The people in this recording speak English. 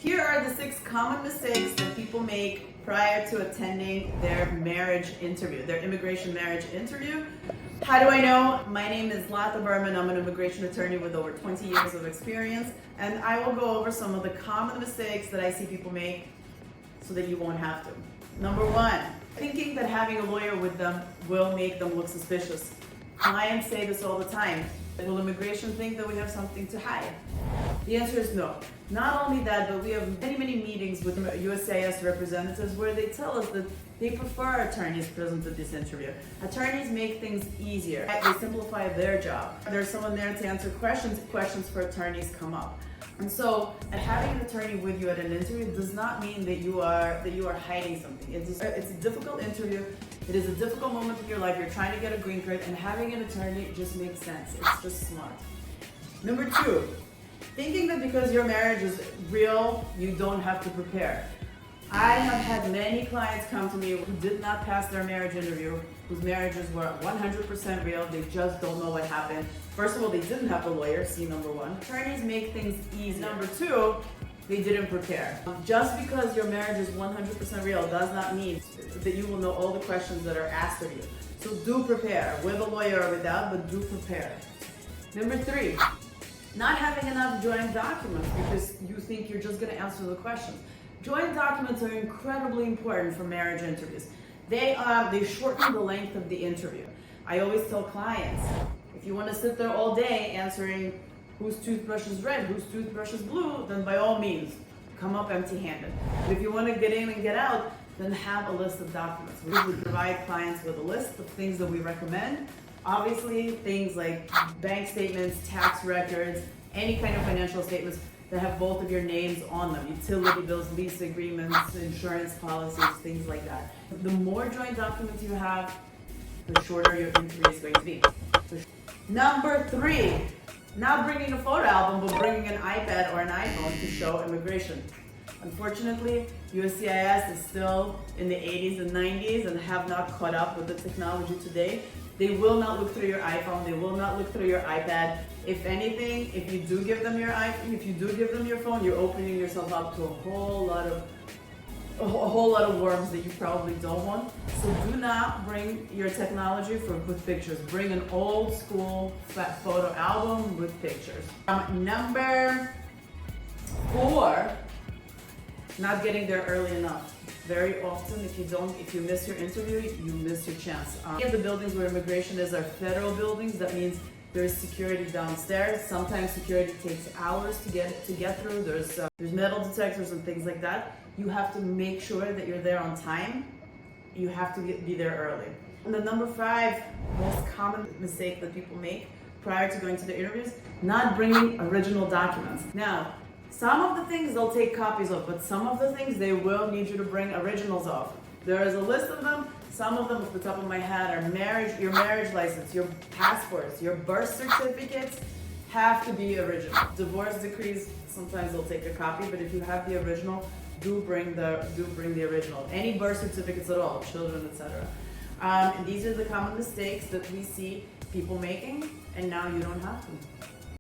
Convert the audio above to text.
Here are the 6 common mistakes that people make prior to attending their marriage interview, their immigration marriage interview. How do I know? My name is Zlata Berman. I'm an immigration attorney with over 20 years of experience, and I will go over some of the common mistakes that I see people make so that you won't have to. Number 1, thinking that having a lawyer with them will make them look suspicious. Clients say this all the time. Will immigration think that we have something to hide? The answer is no. Not only that, but we have many meetings with USCIS representatives where they tell us that they prefer attorneys present at this interview. Attorneys make things easier. They simplify their job. There's someone there to answer questions. Questions for attorneys come up. And so, having an attorney with you at an interview does not mean that you are hiding something. It's a difficult interview. It is a difficult moment in your life. You're trying to get a green card, and having an attorney just makes sense. It's just smart. Number 2, thinking that because your marriage is real, you don't have to prepare. I have had many clients come to me who did not pass their marriage interview, whose marriages were 100% real. They just don't know what happened. First of all, they didn't have a lawyer, see number 1. Attorneys make things easy. Number 2, they didn't prepare. Just because your marriage is 100% real does not mean that you will know all the questions that are asked of you. So do prepare, with a lawyer or without, but do prepare. Number 3, not having enough joint documents because you think you're just going to answer the questions. Joint documents are incredibly important for marriage interviews. They shorten the length of the interview. I always tell clients, if you want to sit there all day answering whose toothbrush is red, whose toothbrush is blue, then by all means, come up empty-handed. But if you want to get in and get out, then have a list of documents. We usually provide clients with a list of things that we recommend. Obviously, things like bank statements, tax records, any kind of financial statements that have both of your names on them, utility bills, lease agreements, insurance policies, things like that. The more joint documents you have, the shorter your interview is going to be. Number 3, not bringing a photo album, but bringing an iPad or an iPhone to show immigration. Unfortunately, USCIS is still in the 80s and 90s and have not caught up with the technology today. They will not look through your iPhone. They will not look through your iPad. If anything, if you do give them your iPhone, if you do give them your phone, you're opening yourself up to a whole lot of worms that you probably don't want. So do not bring your technology with pictures. Bring an old school photo album with pictures. Number 4, not getting there early enough. Very often, if you miss your interview, you miss your chance. Many of the buildings where immigration is are federal buildings. That means there's security downstairs. Sometimes security takes hours to get through. There's metal detectors and things like that. You have to make sure that you're there on time. You have to be there early. And the number 5 most common mistake that people make prior to going to their interviews, not bringing original documents. Now, some of the things they'll take copies of, but some of the things they will need you to bring originals of. There is a list of them. Some of them, off the top of my head, are your marriage license, your passports, your birth certificates have to be original. Divorce decrees, sometimes they'll take a copy, but if you have the original, do bring the original. Any birth certificates at all, children, etc. And these are the common mistakes that we see people making, and now you don't have to.